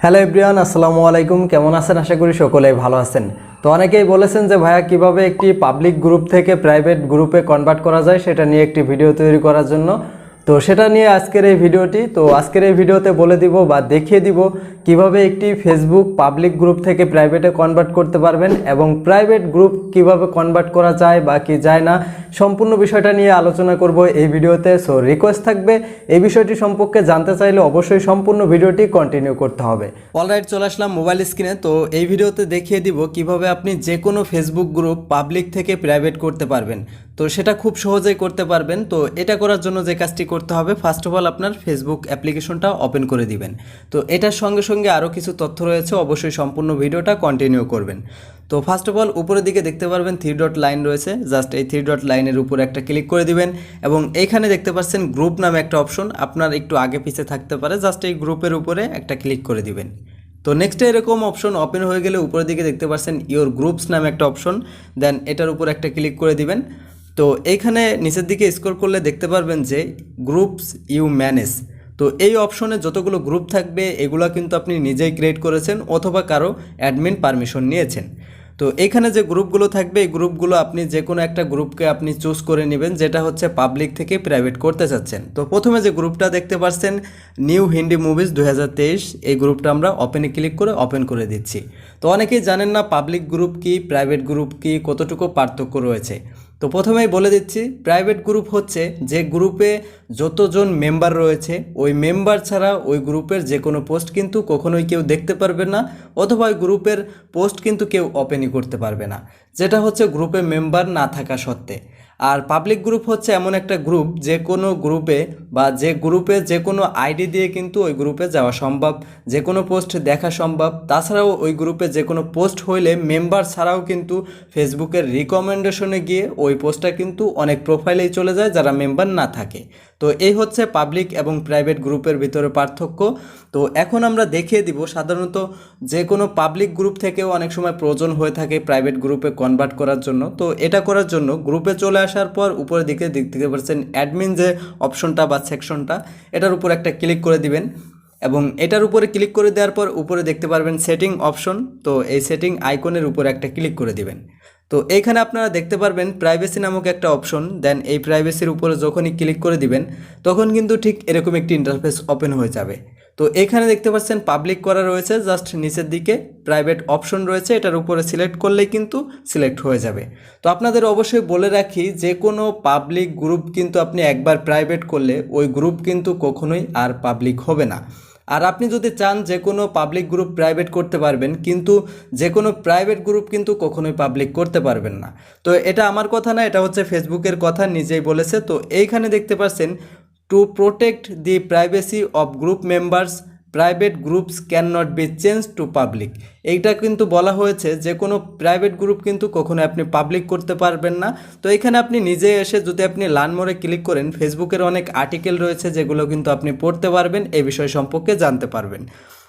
Hello everyone, আসসালামু আলাইকুম। কেমন আছেন? আশা করি সকলেই ভালো আছেন। তো অনেকেই বলেছেন যে ভাইয়া কিভাবে একটি পাবলিক গ্রুপ থেকে প্রাইভেট গ্রুপে কনভার্ট করা যায় সেটা নিয়ে একটি ভিডিও তৈরি করার জন্য। তো সেটা নিয়ে আজকের এই ভিডিওটি। তো আজকের এই ভিডিওতে বলে দিব বা দেখিয়ে দিব কিভাবে একটি ফেসবুক পাবলিক গ্রুপ থেকে প্রাইভেটে কনভার্ট করতে পারবেন এবং প্রাইভেট গ্রুপ কিভাবে কনভার্ট করা যায় বা কি যায় না, সম্পূর্ণ বিষয়টা নিয়ে আলোচনা করব এই ভিডিওতে। সো রিকোয়েস্ট থাকবে এই বিষয়টি সম্পর্কে জানতে চাইলে অবশ্যই সম্পূর্ণ ভিডিওটি কন্টিনিউ করতে হবে। অলরাইট, চলে আসলাম মোবাইল স্ক্রিনে। তো এই ভিডিওতে দেখিয়ে দিব কিভাবে আপনি যে কোনো ফেসবুক গ্রুপ পাবলিক থেকে প্রাইভেট করতে পারবেন। তো সেটা খুব সহজেই করতে পারবেন। তো এটা করার জন্য যে কাজটি করতে হবে, ফার্স্ট অফ অল আপনার ফেসবুক অ্যাপ্লিকেশনটা ওপেন করে দিবেন। তো এটার সঙ্গে সঙ্গে আরও কিছু তথ্য রয়েছে, অবশ্যই সম্পূর্ণ ভিডিওটা কন্টিনিউ করবেন। তো ফার্স্ট অফ অল উপরের দিকে দেখতে পারবেন 3 ডট লাইন রয়েছে, জাস্ট এই 3 ডট লাইনের উপরে একটা ক্লিক করে দিবেন এবং এইখানে দেখতে পাচ্ছেন গ্রুপ নামে একটা অপশন, আপনার একটু আগে পিছে থাকতে পারে, জাস্ট এই গ্রুপের উপরে একটা ক্লিক করে দিবেন। তো নেক্সটে এরকম অপশন ওপেন হয়ে গেলে উপরের দিকে দেখতে পাচ্ছেন ইওর গ্রুপস নামে একটা অপশন, দেন এটার উপর একটা ক্লিক করে দিবেন। তো এইখানে নিচের দিকে স্ক্রল করলে দেখতে পারবেন যে গ্রুপস ইউ ম্যানেজ। তো এই অপশনে যতগুলো গ্রুপ থাকবে এগুলো কিন্তু আপনি নিজেই ক্রিয়েট করেছেন অথবা কারো অ্যাডমিন পারমিশন নিয়েছেন। তো এখানে যে গ্রুপগুলো থাকবে এই গ্রুপগুলো আপনি যে কোনো একটা গ্রুপকে আপনি চুজ করে নেবেন যেটা হচ্ছে পাবলিক থেকে প্রাইভেট করতে চাচ্ছেন। তো প্রথমে যে গ্রুপটা দেখতে পাচ্ছেন নিউ হিন্দি মুভিজ 2023, এই গ্রুপটা আমরা ওপেনে ক্লিক করে ওপেন করে দিচ্ছি। তো অনেকেই জানেন না পাবলিক গ্রুপ কি, প্রাইভেট গ্রুপ কি, কতটুকু পার্থক্য রয়েছে। তো প্রথমেই বলে দিচ্ছি, প্রাইভেট গ্রুপ হচ্ছে যে গ্রুপে যতজন মেম্বার রয়েছে ওই মেম্বার ছাড়া ওই গ্রুপের যে কোনো পোস্ট কিন্তু কখনোই কেউ দেখতে পারবে না, অথবা ওই গ্রুপের পোস্ট কিন্তু কেউ ওপেনই করতে পারবে না, যেটা হচ্ছে গ্রুপে মেম্বার না থাকা সত্ত্বে। আর পাবলিক গ্রুপ হচ্ছে এমন একটা গ্রুপ যে কোনো গ্রুপে বা যে গ্রুপে যে কোনো আইডি দিয়ে কিন্তু ওই গ্রুপে যাওয়া সম্ভব, যে কোনো পোস্ট দেখা সম্ভব। তাছাড়াও ওই গ্রুপে যে কোনো পোস্ট হইলে মেম্বার ছাড়াও কিন্তু ফেসবুকের রিকমেন্ডেশনে গিয়ে ওই পোস্টটা কিন্তু অনেক প্রোফাইলেই চলে যায় যারা মেম্বার না থাকে। তো এই হচ্ছে পাবলিক এবং প্রাইভেট গ্রুপের ভিতরে পার্থক্য। তো এখন আমরা দেখিয়ে দিব সাধারণত যে কোনো পাবলিক গ্রুপ থেকেও অনেক সময় প্রয়োজন হয়ে থাকে প্রাইভেট গ্রুপে কনভার্ট করার জন্য। তো এটা করার জন্য গ্রুপে চলে আসার পর উপরের দিকে দেখতে পাচ্ছেন অ্যাডমিন যে অপশনটা বা সেকশনটা, এটার উপর একটা ক্লিক করে দিবেন এবং এটার উপরে ক্লিক করে দেওয়ার পর উপরে দেখতে পারবেন সেটিং অপশন। তো এই সেটিং আইকনের উপরে একটা ক্লিক করে দিবেন। তো এইখানে আপনারা দেখতে পারবেন প্রাইভেসি নামক একটা অপশন, দেন এই প্রাইভেসির উপরে যখনই ক্লিক করে দিবেন তখন কিন্তু ঠিক এরকম একটি ইন্টারফেস ওপেন হয়ে যাবে। তো এখানে দেখতে পাচ্ছেন পাবলিক করা রয়েছে, জাস্ট নিচের দিকে প্রাইভেট অপশন রয়েছে, এটার উপরে সিলেক্ট করলেই কিন্তু সিলেক্ট হয়ে যাবে। তো আপনাদের অবশ্যই বলে রাখি, যে কোনো পাবলিক গ্রুপ কিন্তু আপনি একবার প্রাইভেট করলে ওই গ্রুপ কিন্তু কখনোই আর পাবলিক হবে না। আর আপনি যদি চান যে কোনো পাবলিক গ্রুপ প্রাইভেট করতে পারবেন, কিন্তু যে কোনো প্রাইভেট গ্রুপ কিন্তু কখনোই পাবলিক করতে পারবেন না। তো এটা আমার কথা না, এটা হচ্ছে ফেসবুকের কথা, নিজেই বলেছে। তো এইখানে দেখতে পাচ্ছেন to protect the privacy of group members private groups can not be change to public. এইটা কিন্তু বলা হয়েছে যে কোনো প্রাইভেট গ্রুপ কিন্তু কখনো আপনি পাবলিক করতে পারবেন না। তো এখানে আপনি নিজে এসে যদি আপনি লার্ন মোরে ক্লিক করেন, ফেসবুকের অনেক আর্টিকেল রয়েছে যেগুলো কিন্তু আপনি পড়তে পারবেন, এই বিষয় সম্পর্কে জানতে পারবেন।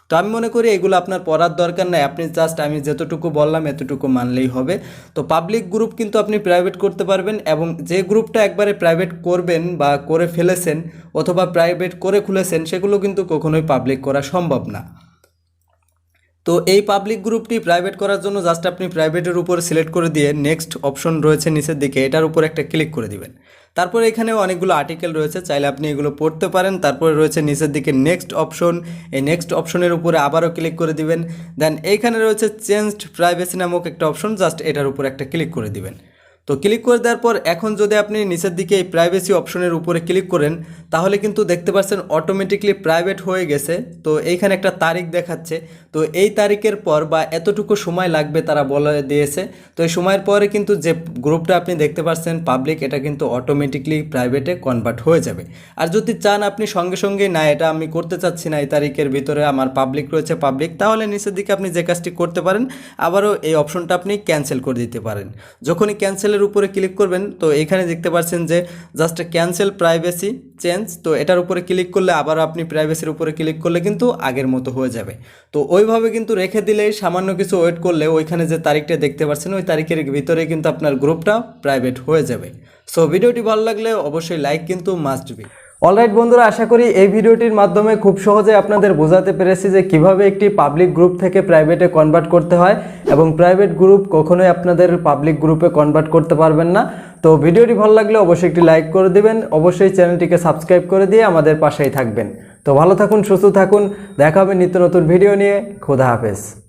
তো আমি মনে করি এগুলো আপনার পড়ার দরকার নাই, আপনি জাস্ট আমি যতটুকু বললাম এতটুকু মানলেই হবে। তো পাবলিক গ্রুপ কিন্তু আপনি প্রাইভেট করতে পারবেন এবং যে গ্রুপটা একবারে প্রাইভেট করবেন বা করে ফেলেছেন অথবা প্রাইভেট করে খুলেছেন সেগুলো কিন্তু কখনোই পাবলিক করা সম্ভব না। তো এই পাবলিক গ্রুপটি প্রাইভেট করার জন্য জাস্ট আপনি প্রাইভেটের উপর সিলেক্ট করে দিয়ে নেক্সট অপশন রয়েছে নিচের দিকে, এটার উপর একটা ক্লিক করে দিবেন। তারপরে এখানেও অনেকগুলো আর্টিকেল রয়েছে, চাইলে আপনি এগুলো পড়তে পারেন। তারপরে রয়েছে নিচের দিকে নেক্সট অপশন, এই নেক্সট অপশনের উপরে আবারও ক্লিক করে দিবেন। দেন এইখানে রয়েছে চেঞ্জড প্রাইভেসি নামক একটা অপশন, জাস্ট এটার উপর একটা ক্লিক করে দিবেন। তো ক্লিক করে দেওয়ার পর এখন যদি আপনি নিচের দিকে এই প্রাইভেসি অপশনের উপরে ক্লিক করেন তাহলে কিন্তু দেখতে পাচ্ছেন অটোমেটিকলি প্রাইভেট হয়ে গেছে। তো এইখানে একটা তারিখ দেখাচ্ছে, তো এই তারিখের পর বা এতটুকু সময় লাগবে তারা বলে দিয়েছে। তো এই সময়ের পরে কিন্তু যে গ্রুপটা আপনি দেখতে পাচ্ছেন পাবলিক, এটা কিন্তু অটোমেটিকলি প্রাইভেটে কনভার্ট হয়ে যাবে। আর যদি চান আপনি সঙ্গে সঙ্গে না এটা আমি করতে চাচ্ছি না, এই তারিখের ভিতরে আমার পাবলিক রয়েছে পাবলিক, তাহলে নিচের দিকে আপনি যে কাজটি করতে পারেন আবারও এই অপশনটা আপনি ক্যান্সেল করে দিতে পারেন। যখনই ক্যান্সেল উপরে ক্লিক করবেন তো এখানে দেখতে পাচ্ছেন যে জাস্ট ক্যান্সেল প্রাইভেসি চেঞ্জ, তো এটার উপরে ক্লিক করলে আবার আপনি প্রাইভেসির উপরে ক্লিক করলে কিন্তু আগের মতো হয়ে যাবে। তো ওইভাবে কিন্তু রেখে দিলেই সামান্য কিছু ওয়েট করলে ওইখানে যে তারিখটা দেখতে পাচ্ছেন ওই তারিখের ভিতরে কিন্তু আপনার গ্রুপটা প্রাইভেট হয়ে যাবে। সো ভিডিওটি ভালো লাগলে অবশ্যই লাইক কিন্তু মাস্ট বি। অলরাইট বন্ধুরা, আশা করি এই ভিডিওটির মাধ্যমে খুব সহজে আপনাদের বোঝাতে পেরেছি যে কিভাবে একটি পাবলিক গ্রুপ থেকে প্রাইভেটে কনভার্ট করতে হয় এবং প্রাইভেট গ্রুপ কখনোই আপনাদের পাবলিক গ্রুপে কনভার্ট করতে পারবেন না। তো ভিডিওটি ভালো লাগলে অবশ্যই একটি লাইক করে দিবেন, অবশ্যই চ্যানেলটিকে সাবস্ক্রাইব করে দিয়ে আমাদের পাশেই থাকবেন। তো ভালো থাকুন, সুস্থ থাকুন, দেখা হবে নিত্য নতুন ভিডিও নিয়ে। খোদা হাফেজ।